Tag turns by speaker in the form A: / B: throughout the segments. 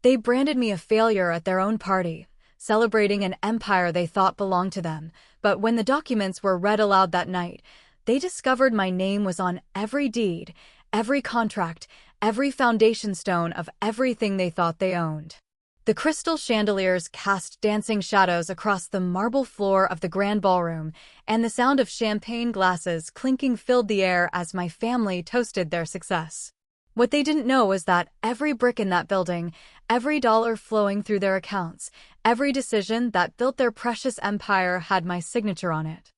A: They branded me a failure at their own party, celebrating an empire they thought belonged to them. But when the documents were read aloud that night, they discovered my name was on every deed, every contract, every foundation stone of everything they thought they owned. The crystal chandeliers cast dancing shadows across the marble floor of the grand ballroom, and the sound of champagne glasses clinking filled the air as my family toasted their success. What they didn't know was that every brick in that building, every dollar flowing through their accounts, every decision that built their precious empire had my signature on it.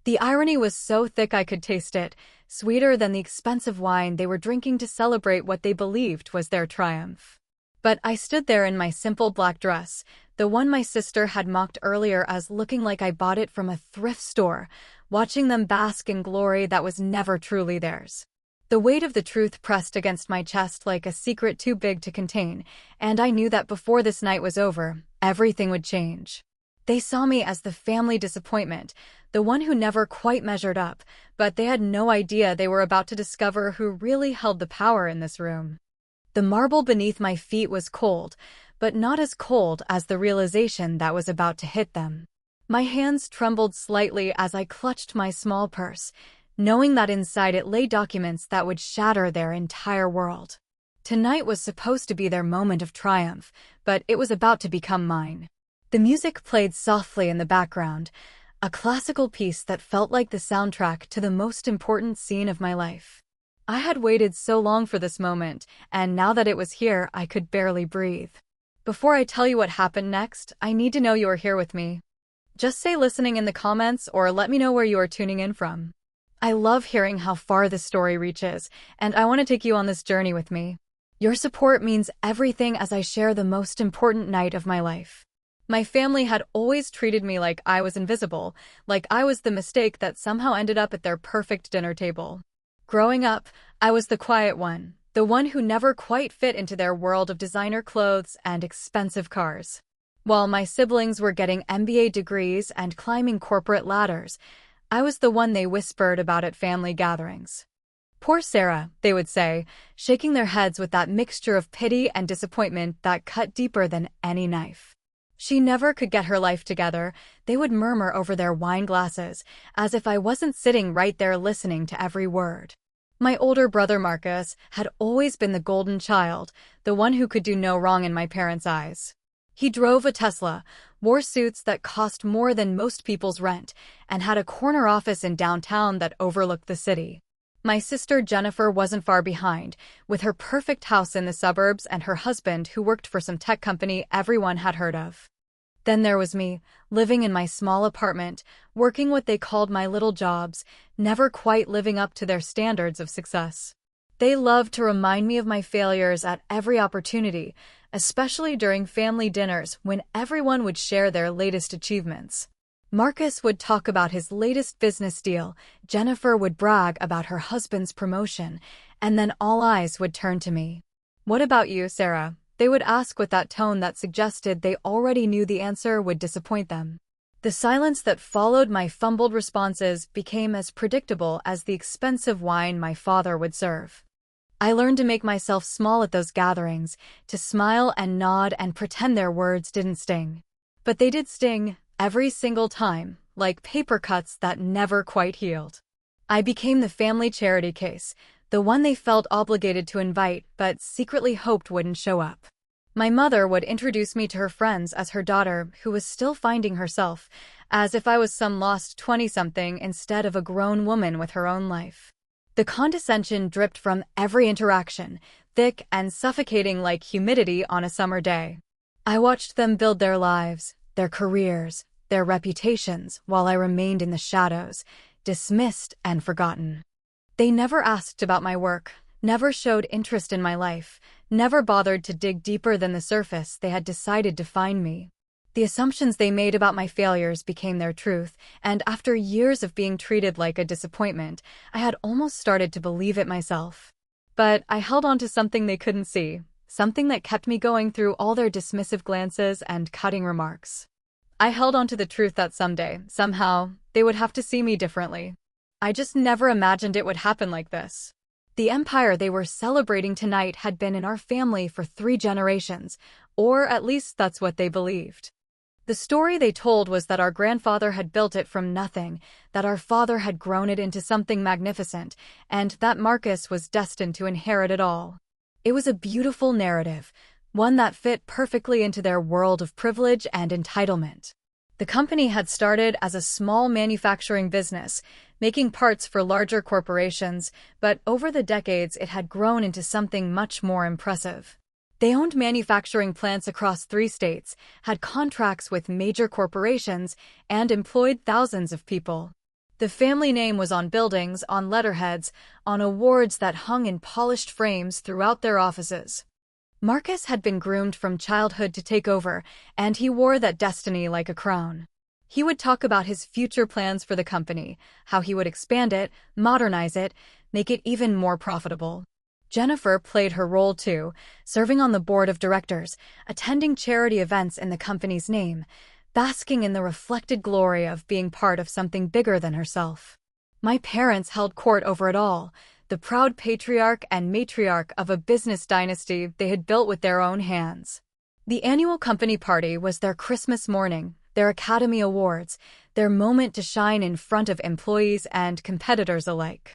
A: The irony was so thick I could taste it, sweeter than the expensive wine they were drinking to celebrate what they believed was their triumph. But I stood there in my simple black dress, the one my sister had mocked earlier as looking like I bought it from a thrift store, watching them bask in glory that was never truly theirs. The weight of the truth pressed against my chest like a secret too big to contain, and I knew that before this night was over, everything would change. They saw me as the family disappointment, the one who never quite measured up, but they had no idea they were about to discover who really held the power in this room. The marble beneath my feet was cold, but not as cold as the realization that was about to hit them. My hands trembled slightly as I clutched my small purse, knowing that inside it lay documents that would shatter their entire world. Tonight was supposed to be their moment of triumph, but it was about to become mine. The music played softly in the background, a classical piece that felt like the soundtrack to the most important scene of my life. I had waited so long for this moment, and now that it was here, I could barely breathe. Before I tell you what happened next, I need to know you are here with me. Just say listening in the comments or let me know where you are tuning in from. I love hearing how far this story reaches, and I want to take you on this journey with me. Your support means everything as I share the most important night of my life. My family had always treated me like I was invisible, like I was the mistake that somehow ended up at their perfect dinner table. Growing up, I was the quiet one, the one who never quite fit into their world of designer clothes and expensive cars. While my siblings were getting MBA degrees and climbing corporate ladders, I was the one they whispered about at family gatherings. Poor Sarah, they would say, shaking their heads with that mixture of pity and disappointment that cut deeper than any knife. She never could get her life together, they would murmur over their wine glasses, as if I wasn't sitting right there listening to every word. My older brother Marcus had always been the golden child, the one who could do no wrong in my parents' eyes. He drove a Tesla, wore suits that cost more than most people's rent, and had a corner office in downtown that overlooked the city. My sister Jennifer wasn't far behind, with her perfect house in the suburbs and her husband who worked for some tech company everyone had heard of. Then there was me, living in my small apartment, working what they called my little jobs, never quite living up to their standards of success. They loved to remind me of my failures at every opportunity, especially during family dinners when everyone would share their latest achievements. Marcus would talk about his latest business deal, Jennifer would brag about her husband's promotion, and then all eyes would turn to me. "What about you, Sarah?" They would ask with that tone that suggested they already knew the answer would disappoint them. The silence that followed my fumbled responses became as predictable as the expensive wine my father would serve. I learned to make myself small at those gatherings, to smile and nod and pretend their words didn't sting. But they did sting, every single time, like paper cuts that never quite healed. I became the family charity case, the one they felt obligated to invite but secretly hoped wouldn't show up. My mother would introduce me to her friends as her daughter who was still finding herself, as if I was some lost 20-something instead of a grown woman with her own life. The condescension dripped from every interaction, thick and suffocating like humidity on a summer day. I watched them build their lives, their careers, their reputations, while I remained in the shadows, dismissed and forgotten. They never asked about my work, never showed interest in my life, never bothered to dig deeper than the surface they had decided to find me. The assumptions they made about my failures became their truth, and after years of being treated like a disappointment, I had almost started to believe it myself. But I held on to something they couldn't see, something that kept me going through all their dismissive glances and cutting remarks. I held on to the truth that someday, somehow, they would have to see me differently. I just never imagined it would happen like this. The empire they were celebrating tonight had been in our family for 3 generations, or at least that's what they believed. The story they told was that our grandfather had built it from nothing, that our father had grown it into something magnificent, and that Marcus was destined to inherit it all. It was a beautiful narrative, one that fit perfectly into their world of privilege and entitlement. The company had started as a small manufacturing business, making parts for larger corporations, but over the decades it had grown into something much more impressive. They owned manufacturing plants across 3 states, had contracts with major corporations, and employed thousands of people. The family name was on buildings, on letterheads, on awards that hung in polished frames throughout their offices. Marcus had been groomed from childhood to take over, and he wore that destiny like a crown. He would talk about his future plans for the company, how he would expand it, modernize it, make it even more profitable. Jennifer played her role too, serving on the board of directors, attending charity events in the company's name, basking in the reflected glory of being part of something bigger than herself. My parents held court over it all, the proud patriarch and matriarch of a business dynasty they had built with their own hands. The annual company party was their Christmas morning, their Academy Awards, their moment to shine in front of employees and competitors alike.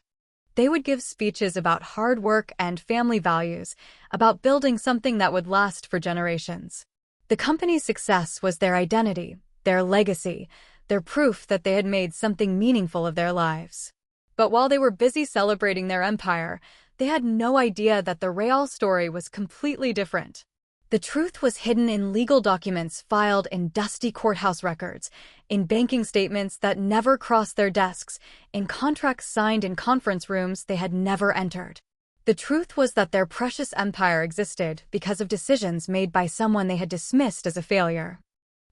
A: They would give speeches about hard work and family values, about building something that would last for generations. The company's success was their identity, their legacy, their proof that they had made something meaningful of their lives. But while they were busy celebrating their empire, they had no idea that the real story was completely different. The truth was hidden in legal documents filed in dusty courthouse records, in banking statements that never crossed their desks, in contracts signed in conference rooms they had never entered. The truth was that their precious empire existed because of decisions made by someone they had dismissed as a failure.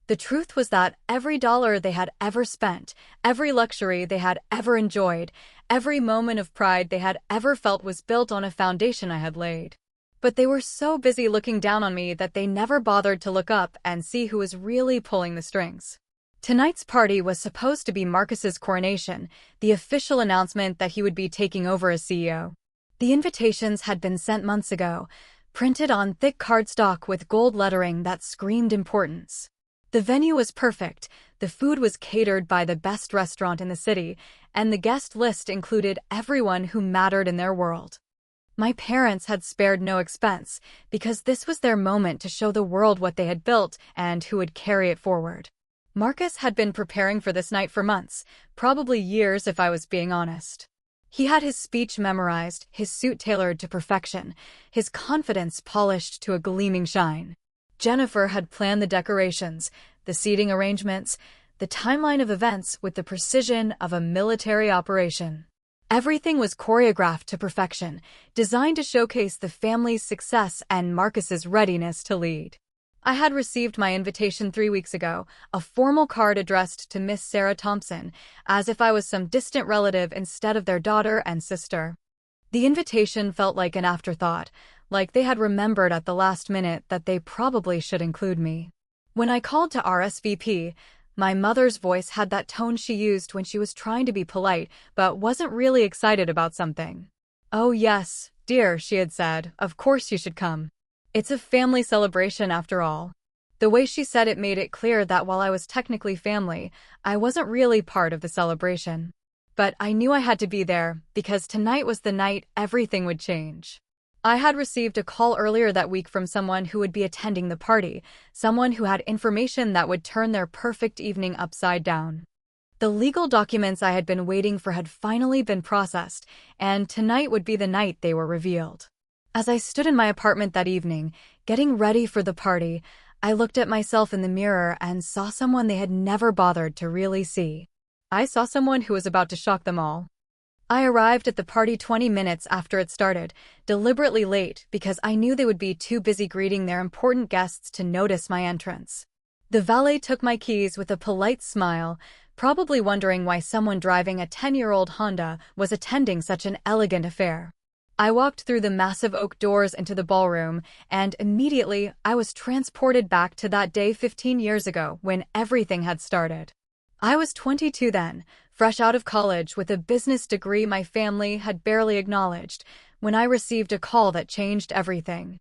A: The truth was that every dollar they had ever spent, every luxury they had ever enjoyed, every moment of pride they had ever felt was built on a foundation I had laid. But they were so busy looking down on me that they never bothered to look up and see who was really pulling the strings. Tonight's party was supposed to be Marcus's coronation, the official announcement that he would be taking over as CEO. The invitations had been sent months ago, printed on thick cardstock with gold lettering that screamed importance. The venue was perfect, the food was catered by the best restaurant in the city, and the guest list included everyone who mattered in their world. My parents had spared no expense, because this was their moment to show the world what they had built and who would carry it forward. Marcus had been preparing for this night for months, probably years if I was being honest. He had his speech memorized, his suit tailored to perfection, his confidence polished to a gleaming shine. Jennifer had planned the decorations, the seating arrangements, the timeline of events with the precision of a military operation. Everything was choreographed to perfection, designed to showcase the family's success and Marcus's readiness to lead. I had received my invitation 3 weeks ago, a formal card addressed to Miss Sarah Thompson, as if I was some distant relative instead of their daughter and sister. The invitation felt like an afterthought, like they had remembered at the last minute that they probably should include me. When I called to RSVP, my mother's voice had that tone she used when she was trying to be polite but wasn't really excited about something. "Oh yes, dear," she had said, "of course you should come. It's a family celebration after all." The way she said it made it clear that while I was technically family, I wasn't really part of the celebration. But I knew I had to be there, because tonight was the night everything would change. I had received a call earlier that week from someone who would be attending the party, someone who had information that would turn their perfect evening upside down. The legal documents I had been waiting for had finally been processed, and tonight would be the night they were revealed. As I stood in my apartment that evening, getting ready for the party, I looked at myself in the mirror and saw someone they had never bothered to really see. I saw someone who was about to shock them all. I arrived at the party 20 minutes after it started, deliberately late because I knew they would be too busy greeting their important guests to notice my entrance. The valet took my keys with a polite smile, probably wondering why someone driving a 10-year-old Honda was attending such an elegant affair. I walked through the massive oak doors into the ballroom, and immediately I was transported back to that day 15 years ago when everything had started. I was 22 then, fresh out of college with a business degree my family had barely acknowledged, when I received a call that changed everything.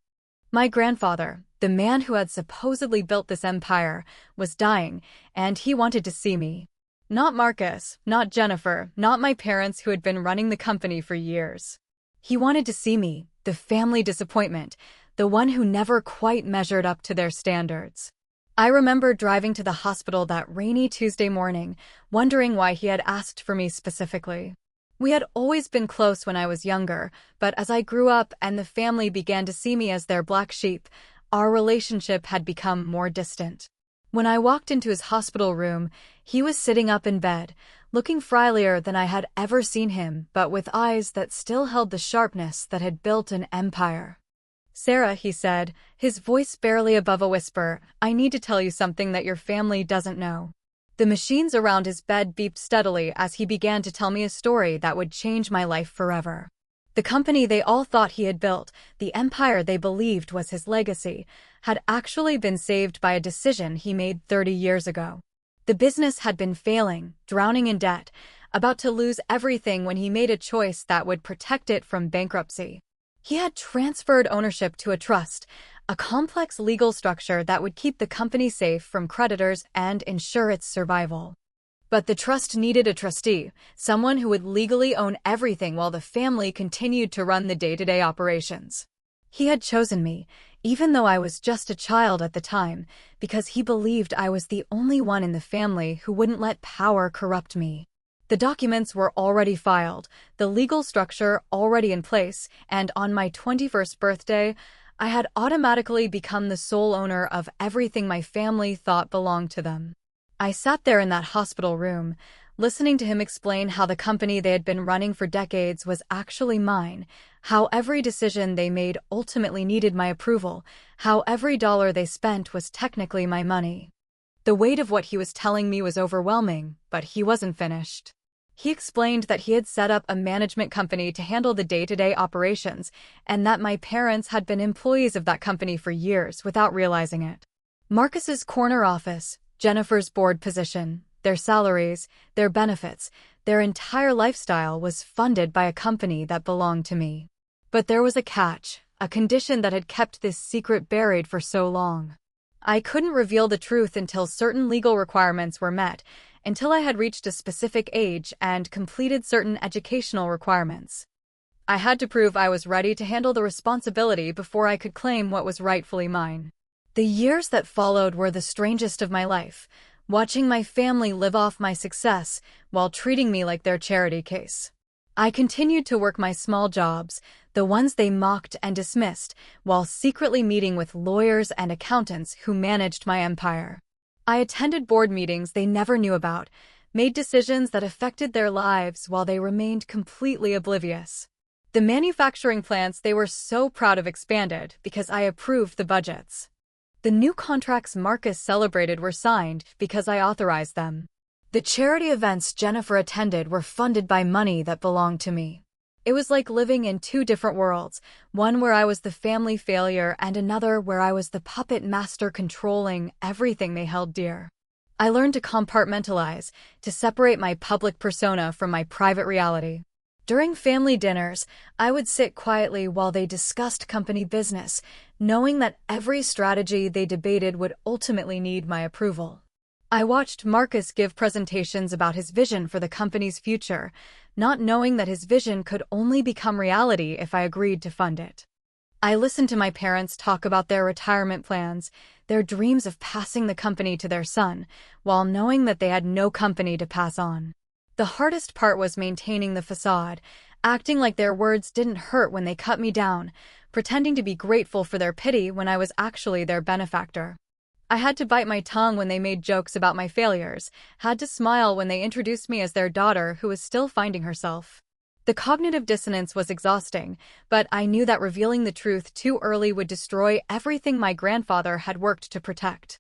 A: My grandfather, the man who had supposedly built this empire, was dying, and he wanted to see me. Not Marcus, not Jennifer, not my parents who had been running the company for years. He wanted to see me, the family disappointment, the one who never quite measured up to their standards. I remember driving to the hospital that rainy Tuesday morning, wondering why he had asked for me specifically. We had always been close when I was younger, but as I grew up and the family began to see me as their black sheep, our relationship had become more distant. When I walked into his hospital room, he was sitting up in bed, looking friendlier than I had ever seen him, but with eyes that still held the sharpness that had built an empire. "Sarah," he said, his voice barely above a whisper, "I need to tell you something that your family doesn't know." The machines around his bed beeped steadily as he began to tell me a story that would change my life forever. The company they all thought he had built, the empire they believed was his legacy, had actually been saved by a decision he made 30 years ago. The business had been failing, drowning in debt, about to lose everything when he made a choice that would protect it from bankruptcy. He had transferred ownership to a trust, a complex legal structure that would keep the company safe from creditors and ensure its survival. But the trust needed a trustee, someone who would legally own everything while the family continued to run the day-to-day operations. He had chosen me, even though I was just a child at the time, because he believed I was the only one in the family who wouldn't let power corrupt me. The documents were already filed, the legal structure already in place, and on my 21st birthday, I had automatically become the sole owner of everything my family thought belonged to them. I sat there in that hospital room, listening to him explain how the company they had been running for decades was actually mine, how every decision they made ultimately needed my approval, how every dollar they spent was technically my money. The weight of what he was telling me was overwhelming, but he wasn't finished. He explained that he had set up a management company to handle the day-to-day operations, and that my parents had been employees of that company for years without realizing it. Marcus's corner office, Jennifer's board position, their salaries, their benefits, their entire lifestyle was funded by a company that belonged to me. But there was a catch, a condition that had kept this secret buried for so long. I couldn't reveal the truth until certain legal requirements were met, until I had reached a specific age and completed certain educational requirements. I had to prove I was ready to handle the responsibility before I could claim what was rightfully mine. The years that followed were the strangest of my life, watching my family live off my success while treating me like their charity case. I continued to work my small jobs, the ones they mocked and dismissed, while secretly meeting with lawyers and accountants who managed my empire. I attended board meetings they never knew about, made decisions that affected their lives while they remained completely oblivious. The manufacturing plants they were so proud of expanded because I approved the budgets. The new contracts Marcus celebrated were signed because I authorized them. The charity events Jennifer attended were funded by money that belonged to me. It was like living in two different worlds, one where I was the family failure and another where I was the puppet master controlling everything they held dear. I learned to compartmentalize, to separate my public persona from my private reality. During family dinners, I would sit quietly while they discussed company business, knowing that every strategy they debated would ultimately need my approval. I watched Marcus give presentations about his vision for the company's future, not knowing that his vision could only become reality if I agreed to fund it. I listened to my parents talk about their retirement plans, their dreams of passing the company to their son, while knowing that they had no company to pass on. The hardest part was maintaining the facade, acting like their words didn't hurt when they cut me down, pretending to be grateful for their pity when I was actually their benefactor. I had to bite my tongue when they made jokes about my failures, had to smile when they introduced me as their daughter who was still finding herself. The cognitive dissonance was exhausting, but I knew that revealing the truth too early would destroy everything my grandfather had worked to protect.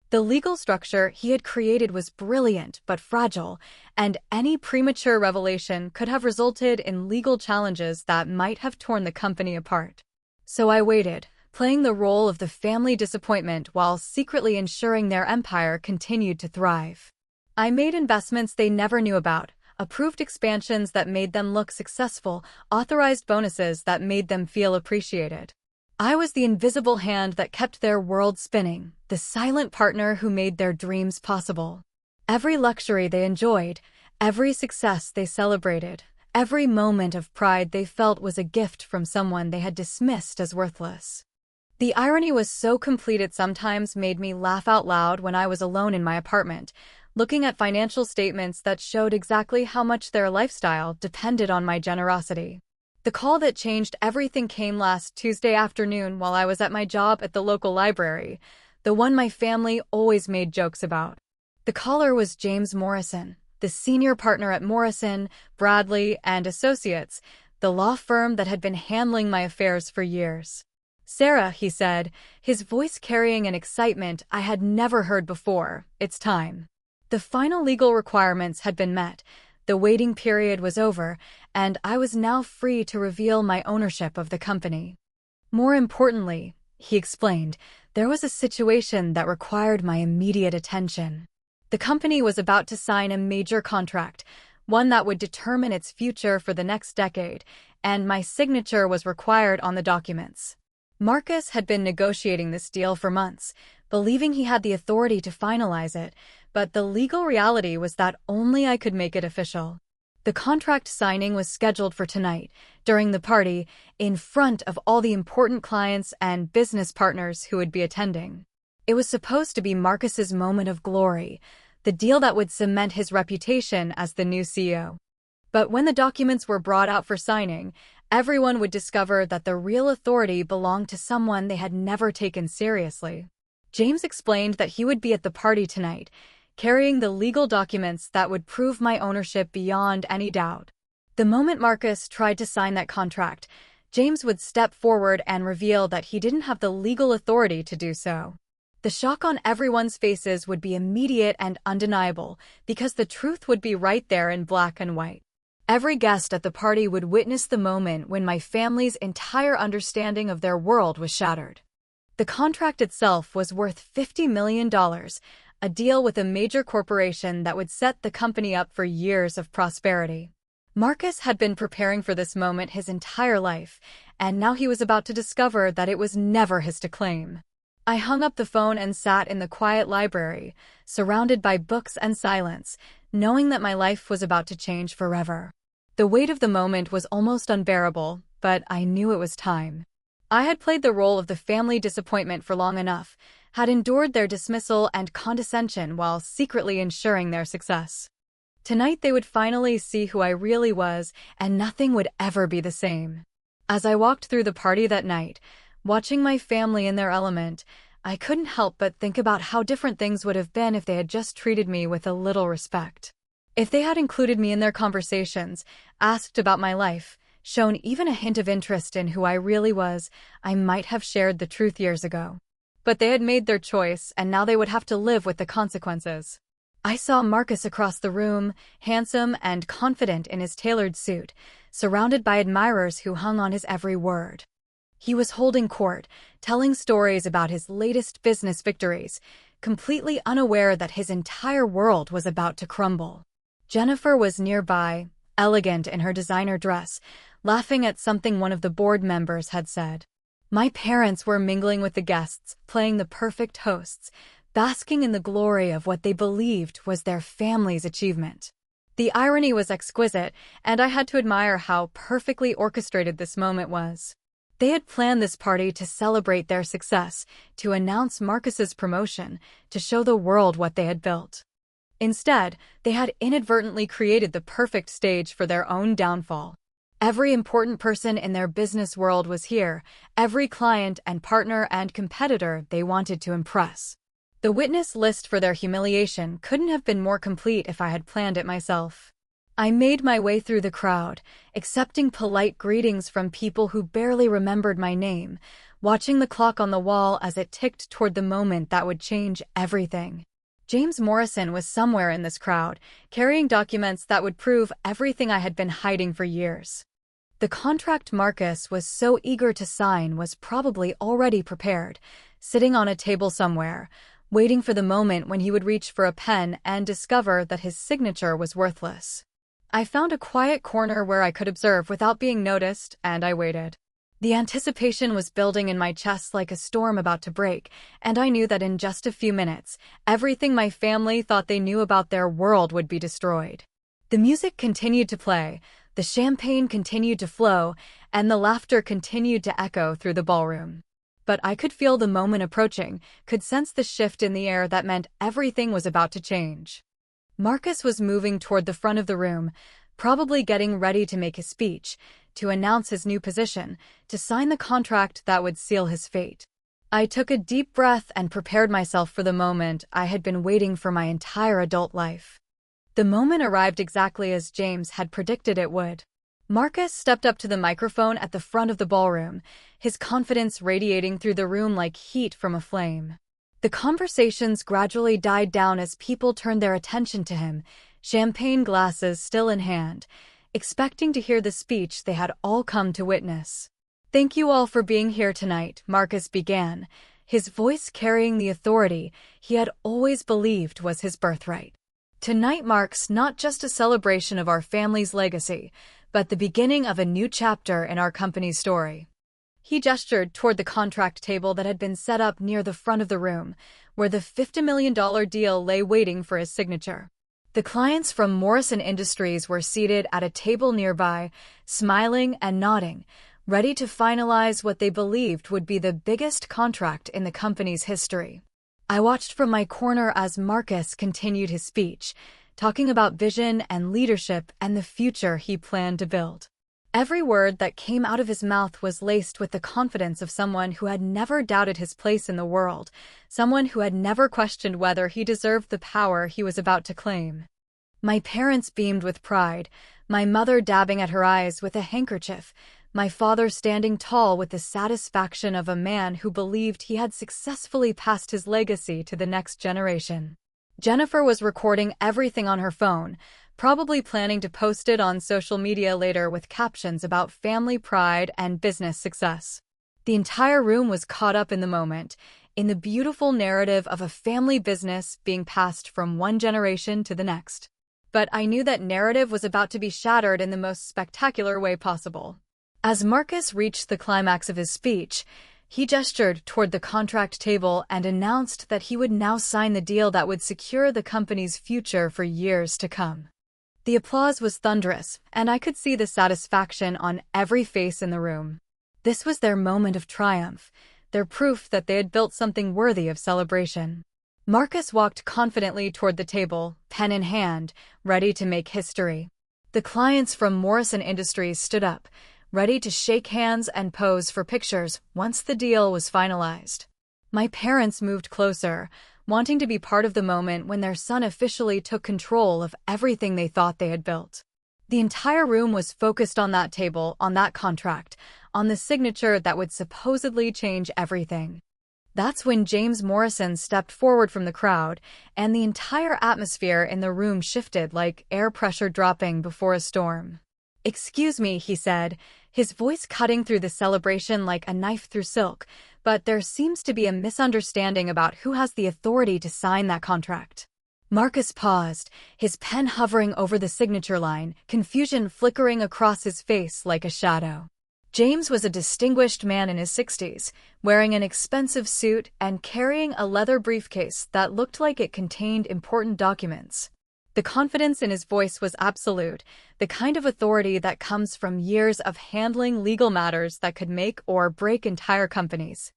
A: The legal structure he had created was brilliant but fragile, and any premature revelation could have resulted in legal challenges that might have torn the company apart. So I waited, playing the role of the family disappointment while secretly ensuring their empire continued to thrive. I made investments they never knew about, approved expansions that made them look successful, authorized bonuses that made them feel appreciated. I was the invisible hand that kept their world spinning, the silent partner who made their dreams possible. Every luxury they enjoyed, every success they celebrated, every moment of pride they felt was a gift from someone they had dismissed as worthless. The irony was so complete it sometimes made me laugh out loud when I was alone in my apartment, looking at financial statements that showed exactly how much their lifestyle depended on my generosity. The call that changed everything came last Tuesday afternoon while I was at my job at the local library, the one my family always made jokes about. The caller was James Morrison, the senior partner at Morrison, Bradley and Associates, the law firm that had been handling my affairs for years. "Sarah," he said, his voice carrying an excitement I had never heard before, "it's time." The final legal requirements had been met, the waiting period was over, and I was now free to reveal my ownership of the company. More importantly, he explained, there was a situation that required my immediate attention. The company was about to sign a major contract, one that would determine its future for the next decade, and my signature was required on the documents. Marcus had been negotiating this deal for months, believing he had the authority to finalize it, but the legal reality was that only I could make it official. The contract signing was scheduled for tonight, during the party, in front of all the important clients and business partners who would be attending. It was supposed to be Marcus's moment of glory, the deal that would cement his reputation as the new CEO. But when the documents were brought out for signing, everyone would discover that the real authority belonged to someone they had never taken seriously. James explained that he would be at the party tonight, carrying the legal documents that would prove my ownership beyond any doubt. The moment Marcus tried to sign that contract, James would step forward and reveal that he didn't have the legal authority to do so. The shock on everyone's faces would be immediate and undeniable, because the truth would be right there in black and white. Every guest at the party would witness the moment when my family's entire understanding of their world was shattered. The contract itself was worth $50 million, a deal with a major corporation that would set the company up for years of prosperity. Marcus had been preparing for this moment his entire life, and now he was about to discover that it was never his to claim. I hung up the phone and sat in the quiet library, surrounded by books and silence, knowing that my life was about to change forever. The weight of the moment was almost unbearable, but I knew it was time. I had played the role of the family disappointment for long enough, had endured their dismissal and condescension while secretly ensuring their success. Tonight they would finally see who I really was, and nothing would ever be the same. As I walked through the party that night, watching my family in their element, I couldn't help but think about how different things would have been if they had just treated me with a little respect. If they had included me in their conversations, asked about my life, shown even a hint of interest in who I really was, I might have shared the truth years ago. But they had made their choice, and now they would have to live with the consequences. I saw Marcus across the room, handsome and confident in his tailored suit, surrounded by admirers who hung on his every word. He was holding court, telling stories about his latest business victories, completely unaware that his entire world was about to crumble. Jennifer was nearby, elegant in her designer dress, laughing at something one of the board members had said. My parents were mingling with the guests, playing the perfect hosts, basking in the glory of what they believed was their family's achievement. The irony was exquisite, and I had to admire how perfectly orchestrated this moment was. They had planned this party to celebrate their success, to announce Marcus's promotion, to show the world what they had built. Instead, they had inadvertently created the perfect stage for their own downfall. Every important person in their business world was here, every client and partner and competitor they wanted to impress. The witness list for their humiliation couldn't have been more complete if I had planned it myself. I made my way through the crowd, accepting polite greetings from people who barely remembered my name, watching the clock on the wall as it ticked toward the moment that would change everything. James Morrison was somewhere in this crowd, carrying documents that would prove everything I had been hiding for years. The contract Marcus was so eager to sign was probably already prepared, sitting on a table somewhere, waiting for the moment when he would reach for a pen and discover that his signature was worthless. I found a quiet corner where I could observe without being noticed, and I waited. The anticipation was building in my chest like a storm about to break, and I knew that in just a few minutes, everything my family thought they knew about their world would be destroyed. The music continued to play, the champagne continued to flow, and the laughter continued to echo through the ballroom. But I could feel the moment approaching, could sense the shift in the air that meant everything was about to change. Marcus was moving toward the front of the room, probably getting ready to make his speech, to announce his new position, to sign the contract that would seal his fate. I took a deep breath and prepared myself for the moment I had been waiting for my entire adult life. The moment arrived exactly as James had predicted it would. Marcus stepped up to the microphone at the front of the ballroom, his confidence radiating through the room like heat from a flame. The conversations gradually died down as people turned their attention to him, champagne glasses still in hand, expecting to hear the speech they had all come to witness. "Thank you all for being here tonight," Marcus began, his voice carrying the authority he had always believed was his birthright. "Tonight marks not just a celebration of our family's legacy, but the beginning of a new chapter in our company's story." He gestured toward the contract table that had been set up near the front of the room, where the $50 million deal lay waiting for his signature. The clients from Morrison Industries were seated at a table nearby, smiling and nodding, ready to finalize what they believed would be the biggest contract in the company's history. I watched from my corner as Marcus continued his speech, talking about vision and leadership and the future he planned to build. Every word that came out of his mouth was laced with the confidence of someone who had never doubted his place in the world, someone who had never questioned whether he deserved the power he was about to claim. My parents beamed with pride, my mother dabbing at her eyes with a handkerchief, my father standing tall with the satisfaction of a man who believed he had successfully passed his legacy to the next generation. Jennifer was recording everything on her phone, probably planning to post it on social media later with captions about family pride and business success. The entire room was caught up in the moment, in the beautiful narrative of a family business being passed from one generation to the next. But I knew that narrative was about to be shattered in the most spectacular way possible. As Marcus reached the climax of his speech, he gestured toward the contract table and announced that he would now sign the deal that would secure the company's future for years to come. The applause was thunderous, and I could see the satisfaction on every face in the room. This was their moment of triumph, their proof that they had built something worthy of celebration. Marcus walked confidently toward the table, pen in hand, ready to make history. The clients from Morrison Industries stood up, ready to shake hands and pose for pictures once the deal was finalized. My parents moved closer, wanting to be part of the moment when their son officially took control of everything they thought they had built. The entire room was focused on that table, on that contract, on the signature that would supposedly change everything. That's when James Morrison stepped forward from the crowd, and the entire atmosphere in the room shifted like air pressure dropping before a storm. "Excuse me," he said, his voice cutting through the celebration like a knife through silk, "but there seems to be a misunderstanding about who has the authority to sign that contract." Marcus paused, his pen hovering over the signature line, confusion flickering across his face like a shadow. James was a distinguished man in his 60s, wearing an expensive suit and carrying a leather briefcase that looked like it contained important documents. The confidence in his voice was absolute, the kind of authority that comes from years of handling legal matters that could make or break entire companies.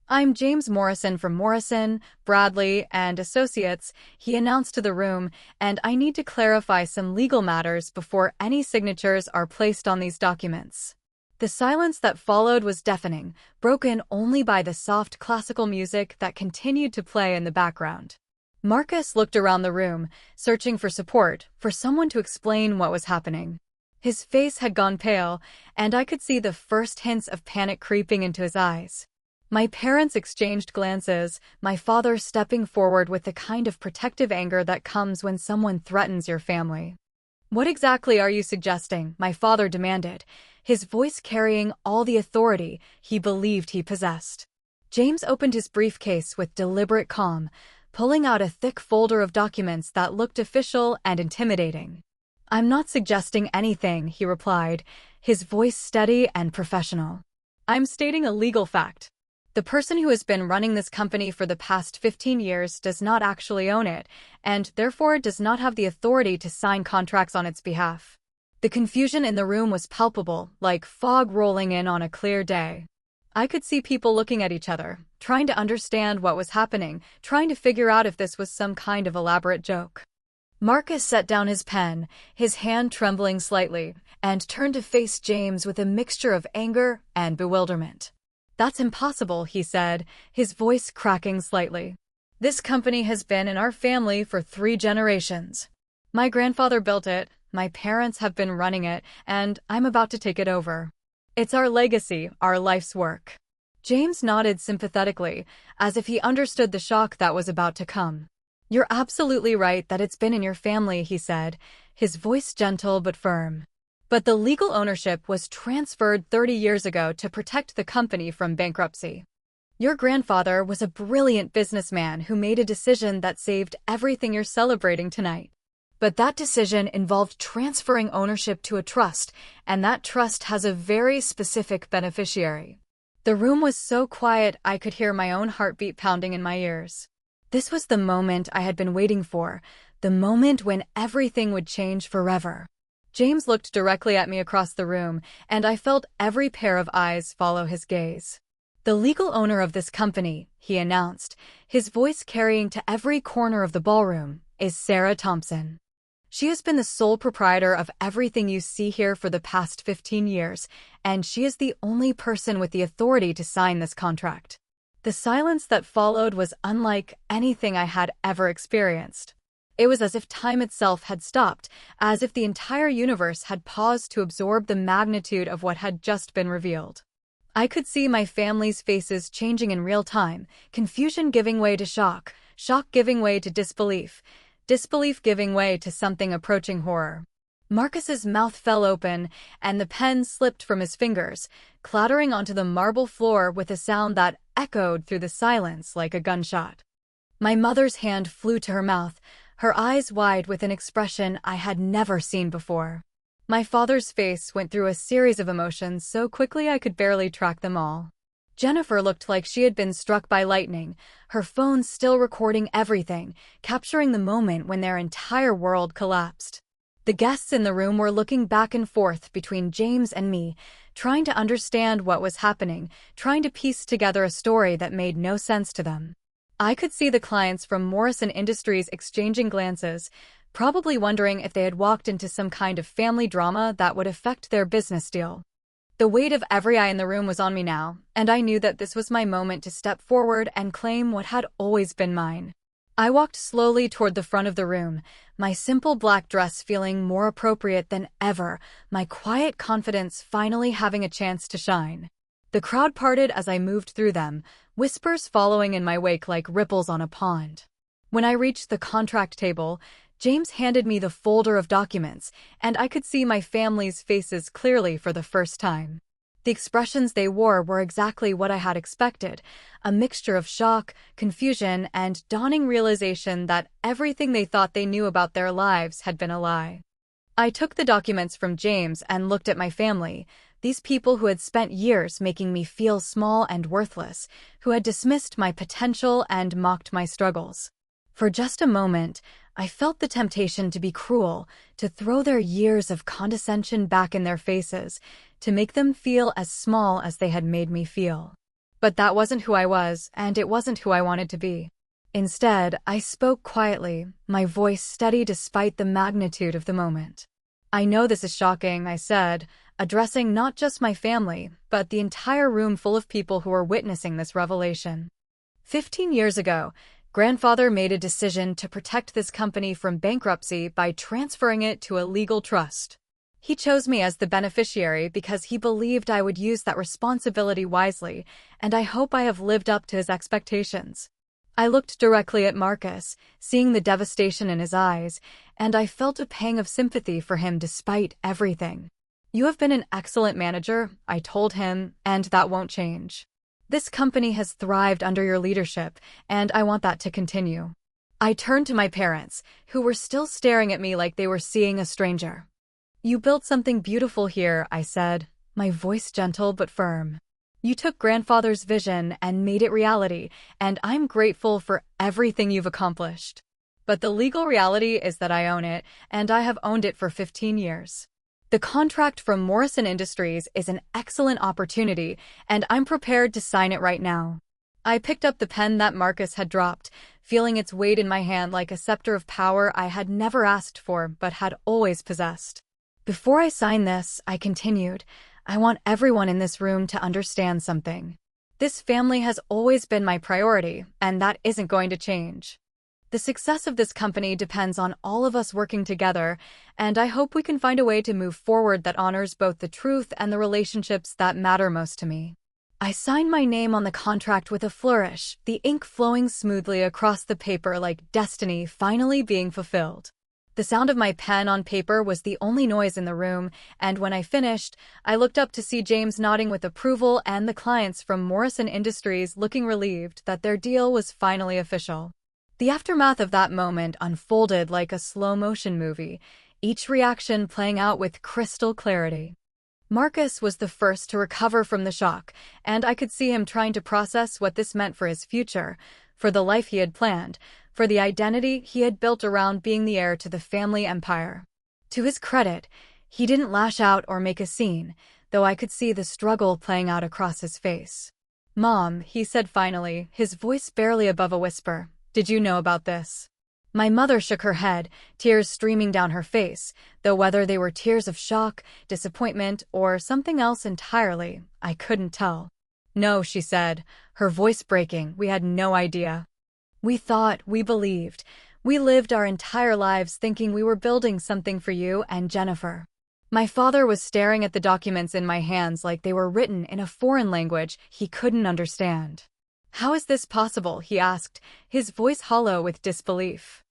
A: "I'm James Morrison from Morrison, Bradley, and Associates," he announced to the room, "and I need to clarify some legal matters before any signatures are placed on these documents." The silence that followed was deafening, broken only by the soft classical music that continued to play in the background. Marcus looked around the room, searching for support, for someone to explain what was happening. His face had gone pale, and I could see the first hints of panic creeping into his eyes. My parents exchanged glances, my father stepping forward with the kind of protective anger that comes when someone threatens your family. "What exactly are you suggesting?" my father demanded, his voice carrying all the authority he believed he possessed. James opened his briefcase with deliberate calm, pulling out a thick folder of documents that looked official and intimidating. "I'm not suggesting anything," he replied, his voice steady and professional. "I'm stating a legal fact. The person who has been running this company for the past 15 years does not actually own it, and therefore does not have the authority to sign contracts on its behalf." The confusion in the room was palpable, like fog rolling in on a clear day. I could see people looking at each other, trying to understand what was happening, trying to figure out if this was some kind of elaborate joke. Marcus set down his pen, his hand trembling slightly, and turned to face James with a mixture of anger and bewilderment. "That's impossible," he said, his voice cracking slightly. "This company has been in our family for 3 generations. My grandfather built it, my parents have been running it, and I'm about to take it over. It's our legacy, our life's work." James nodded sympathetically, as if he understood the shock that was about to come. "You're absolutely right that it's been in your family," he said, his voice gentle but firm. "But the legal ownership was transferred 30 years ago to protect the company from bankruptcy. Your grandfather was a brilliant businessman who made a decision that saved everything you're celebrating tonight. But that decision involved transferring ownership to a trust, and that trust has a very specific beneficiary." The room was so quiet I could hear my own heartbeat pounding in my ears. This was the moment I had been waiting for, the moment when everything would change forever. James looked directly at me across the room, and I felt every pair of eyes follow his gaze. "The legal owner of this company," he announced, his voice carrying to every corner of the ballroom, "is Sarah Thompson. She has been the sole proprietor of everything you see here for the past 15 years, and she is the only person with the authority to sign this contract." The silence that followed was unlike anything I had ever experienced. It was as if time itself had stopped, as if the entire universe had paused to absorb the magnitude of what had just been revealed. I could see my family's faces changing in real time, confusion giving way to shock, shock giving way to disbelief, disbelief giving way to something approaching horror. Marcus's mouth fell open, and the pen slipped from his fingers, clattering onto the marble floor with a sound that echoed through the silence like a gunshot. My mother's hand flew to her mouth, her eyes wide with an expression I had never seen before. My father's face went through a series of emotions so quickly I could barely track them all. Jennifer looked like she had been struck by lightning, her phone still recording everything, capturing the moment when their entire world collapsed. The guests in the room were looking back and forth between James and me, trying to understand what was happening, trying to piece together a story that made no sense to them. I could see the clients from Morrison Industries exchanging glances, probably wondering if they had walked into some kind of family drama that would affect their business deal. The weight of every eye in the room was on me now, and I knew that this was my moment to step forward and claim what had always been mine. I walked slowly toward the front of the room, my simple black dress feeling more appropriate than ever, my quiet confidence finally having a chance to shine. The crowd parted as I moved through them, whispers following in my wake like ripples on a pond. When I reached the contract table, James handed me the folder of documents, and I could see my family's faces clearly for the first time. The expressions they wore were exactly what I had expected, a mixture of shock, confusion, and dawning realization that everything they thought they knew about their lives had been a lie. I took the documents from James and looked at my family, these people who had spent years making me feel small and worthless, who had dismissed my potential and mocked my struggles. For just a moment, I felt the temptation to be cruel, to throw their years of condescension back in their faces, to make them feel as small as they had made me feel. But that wasn't who I was, and it wasn't who I wanted to be. Instead, I spoke quietly, my voice steady despite the magnitude of the moment. "I know this is shocking," I said, addressing not just my family, but the entire room full of people who were witnessing this revelation. 15 years ago, Grandfather made a decision to protect this company from bankruptcy by transferring it to a legal trust. He chose me as the beneficiary because he believed I would use that responsibility wisely, and I hope I have lived up to his expectations. I looked directly at Marcus, seeing the devastation in his eyes, and I felt a pang of sympathy for him despite everything. "You have been an excellent manager," I told him, "and that won't change. This company has thrived under your leadership, and I want that to continue." I turned to my parents, who were still staring at me like they were seeing a stranger. "You built something beautiful here," I said, my voice gentle but firm. "You took grandfather's vision and made it reality, and I'm grateful for everything you've accomplished. But the legal reality is that I own it, and I have owned it for 15 years. The contract from Morrison Industries is an excellent opportunity, and I'm prepared to sign it right now." I picked up the pen that Marcus had dropped, feeling its weight in my hand like a scepter of power I had never asked for but had always possessed. "Before I sign this," I continued, "I want everyone in this room to understand something. This family has always been my priority, and that isn't going to change. The success of this company depends on all of us working together, and I hope we can find a way to move forward that honors both the truth and the relationships that matter most to me." I signed my name on the contract with a flourish, the ink flowing smoothly across the paper like destiny finally being fulfilled. The sound of my pen on paper was the only noise in the room, and when I finished, I looked up to see James nodding with approval and the clients from Morrison Industries looking relieved that their deal was finally official. The aftermath of that moment unfolded like a slow-motion movie, each reaction playing out with crystal clarity. Marcus was the first to recover from the shock, and I could see him trying to process what this meant for his future, for the life he had planned, for the identity he had built around being the heir to the family empire. To his credit, he didn't lash out or make a scene, though I could see the struggle playing out across his face. "Mom," he said finally, his voice barely above a whisper, "did you know about this?" My mother shook her head, tears streaming down her face, though whether they were tears of shock, disappointment, or something else entirely, I couldn't tell. "No," she said, her voice breaking, "we had no idea. We thought, we believed. We lived our entire lives thinking we were building something for you and Jennifer." My father was staring at the documents in my hands like they were written in a foreign language he couldn't understand. "How is this possible?" he asked, his voice hollow with disbelief.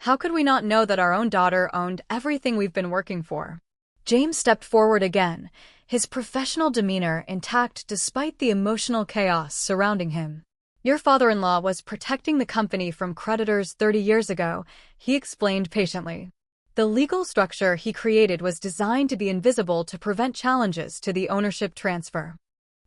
A: "How could we not know that our own daughter owned everything we've been working for?" James stepped forward again, his professional demeanor intact despite the emotional chaos surrounding him. "Your father-in-law was protecting the company from creditors 30 years ago," he explained patiently. "The legal structure he created was designed to be invisible to prevent challenges to the ownership transfer.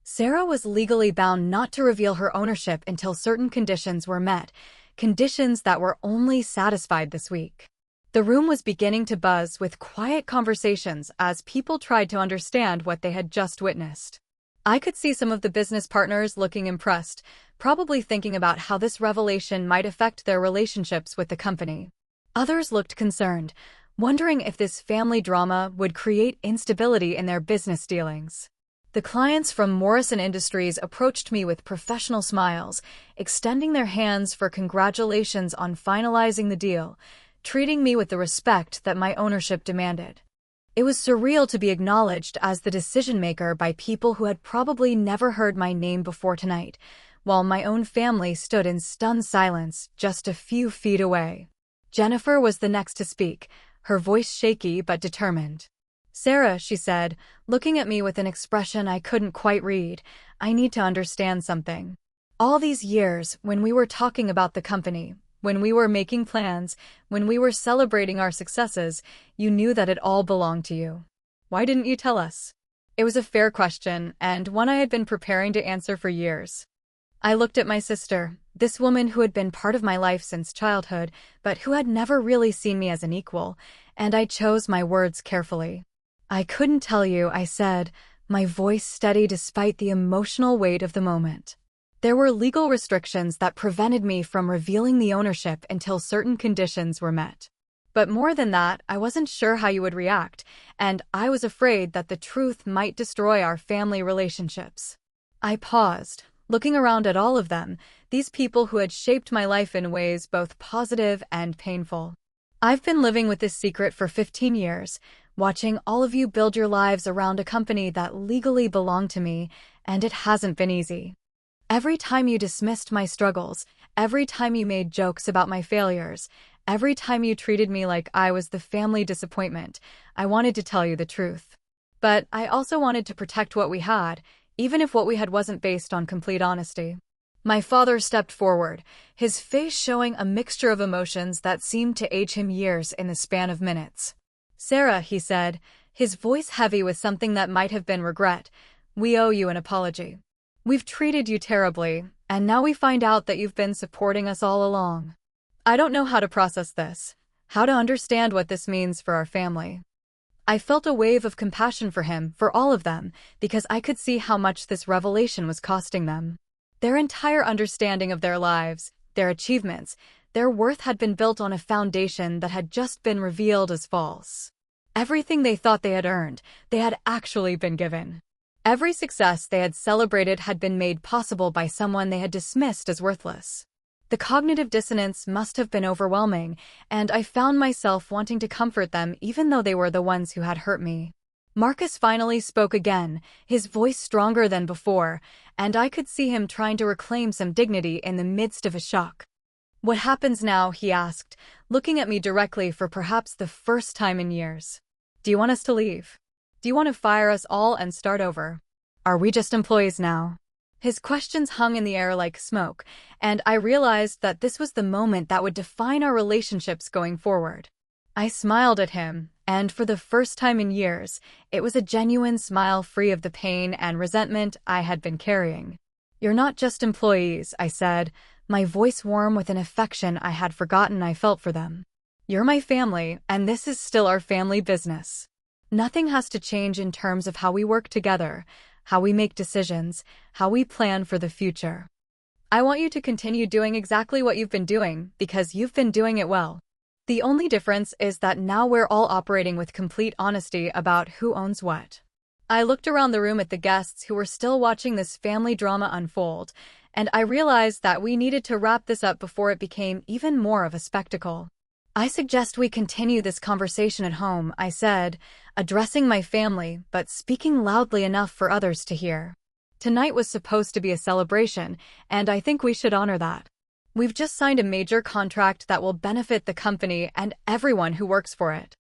A: Sarah was legally bound not to reveal her ownership until certain conditions were met, conditions that were only satisfied this week." The room was beginning to buzz with quiet conversations as people tried to understand what they had just witnessed. I could see some of the business partners looking impressed, probably thinking about how this revelation might affect their relationships with the company. Others looked concerned, wondering if this family drama would create instability in their business dealings. The clients from Morrison Industries approached me with professional smiles, extending their hands for congratulations on finalizing the deal, treating me with the respect that my ownership demanded. It was surreal to be acknowledged as the decision-maker by people who had probably never heard my name before tonight, while my own family stood in stunned silence just a few feet away. Jennifer was the next to speak, her voice shaky but determined. "Sarah," she said, looking at me with an expression I couldn't quite read, "I need to understand something. All these years, when we were talking about the company, when we were making plans, when we were celebrating our successes, you knew that it all belonged to you. Why didn't you tell us?" It was a fair question, and one I had been preparing to answer for years. I looked at my sister, this woman who had been part of my life since childhood, but who had never really seen me as an equal, and I chose my words carefully. "I couldn't tell you," I said, my voice steady despite the emotional weight of the moment. "There were legal restrictions that prevented me from revealing the ownership until certain conditions were met. But more than that, I wasn't sure how you would react, and I was afraid that the truth might destroy our family relationships." I paused, looking around at all of them, these people who had shaped my life in ways both positive and painful. "I've been living with this secret for 15 years, watching all of you build your lives around a company that legally belonged to me, and it hasn't been easy. Every time you dismissed my struggles, every time you made jokes about my failures, every time you treated me like I was the family disappointment, I wanted to tell you the truth. But I also wanted to protect what we had, even if what we had wasn't based on complete honesty. My father stepped forward, his face showing a mixture of emotions that seemed to age him years in the span of minutes. "Sarah," he said, his voice heavy with something that might have been regret, "we owe you an apology. We've treated you terribly, and now we find out that you've been supporting us all along. I don't know how to process this, how to understand what this means for our family." I felt a wave of compassion for him, for all of them, because I could see how much this revelation was costing them. Their entire understanding of their lives, their achievements, their worth had been built on a foundation that had just been revealed as false. Everything they thought they had earned, they had actually been given. Every success they had celebrated had been made possible by someone they had dismissed as worthless. The cognitive dissonance must have been overwhelming, and I found myself wanting to comfort them even though they were the ones who had hurt me. Marcus finally spoke again, his voice stronger than before, and I could see him trying to reclaim some dignity in the midst of a shock. "What happens now?" he asked, looking at me directly for perhaps the first time in years. "Do you want us to leave? Do you want to fire us all and start over? Are we just employees now?" His questions hung in the air like smoke, and I realized that this was the moment that would define our relationships going forward. I smiled at him, and for the first time in years, it was a genuine smile free of the pain and resentment I had been carrying. "You're not just employees," I said, my voice warm with an affection I had forgotten I felt for them. "You're my family, and this is still our family business. Nothing has to change in terms of how we work together, how we make decisions, how we plan for the future. I want you to continue doing exactly what you've been doing, because you've been doing it well. The only difference is that now we're all operating with complete honesty about who owns what." I looked around the room at the guests who were still watching this family drama unfold, and I realized that we needed to wrap this up before it became even more of a spectacle. "I suggest we continue this conversation at home," I said, addressing my family but speaking loudly enough for others to hear. "Tonight was supposed to be a celebration, and I think we should honor that. We've just signed a major contract that will benefit the company and everyone who works for it.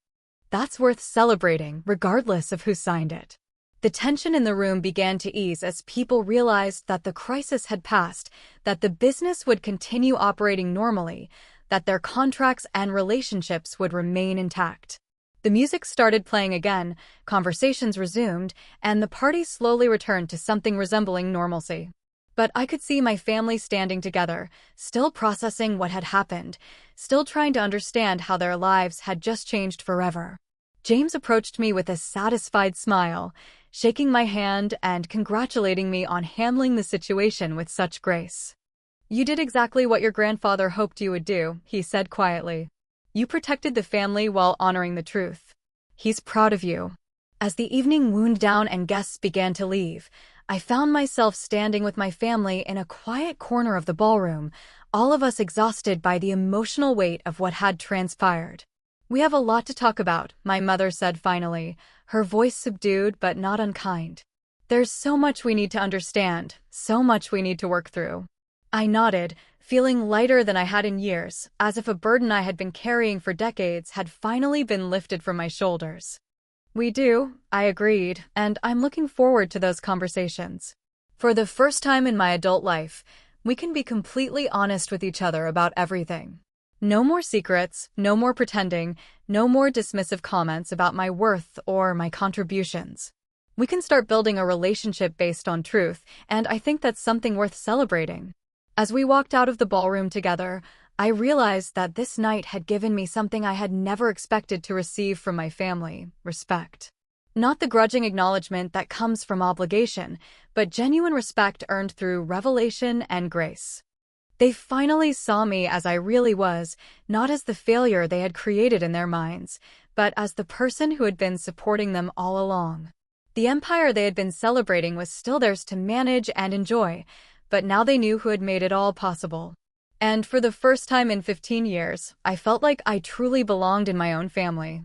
A: That's worth celebrating, regardless of who signed it." The tension in the room began to ease as people realized that the crisis had passed, that the business would continue operating normally, that their contracts and relationships would remain intact. The music started playing again, conversations resumed, and the party slowly returned to something resembling normalcy. But I could see my family standing together, still processing what had happened, still trying to understand how their lives had just changed forever. James approached me with a satisfied smile, shaking my hand and congratulating me on handling the situation with such grace. "You did exactly what your grandfather hoped you would do," he said quietly. "You protected the family while honoring the truth. He's proud of you." As the evening wound down and guests began to leave, I found myself standing with my family in a quiet corner of the ballroom, all of us exhausted by the emotional weight of what had transpired. "We have a lot to talk about," my mother said finally, her voice subdued but not unkind. "There's so much we need to understand, so much we need to work through." I nodded, feeling lighter than I had in years, as if a burden I had been carrying for decades had finally been lifted from my shoulders. "We do," I agreed, and I'm looking forward to those conversations. For the first time in my adult life, we can be completely honest with each other about everything. No more secrets, no more pretending, no more dismissive comments about my worth or my contributions. We can start building a relationship based on truth, and I think that's something worth celebrating. As we walked out of the ballroom together, I realized that this night had given me something I had never expected to receive from my family: respect. Not the grudging acknowledgement that comes from obligation, but genuine respect earned through revelation and grace. They finally saw me as I really was, not as the failure they had created in their minds, but as the person who had been supporting them all along. The empire they had been celebrating was still theirs to manage and enjoy, but now they knew who had made it all possible. And for the first time in 15 years, I felt like I truly belonged in my own family.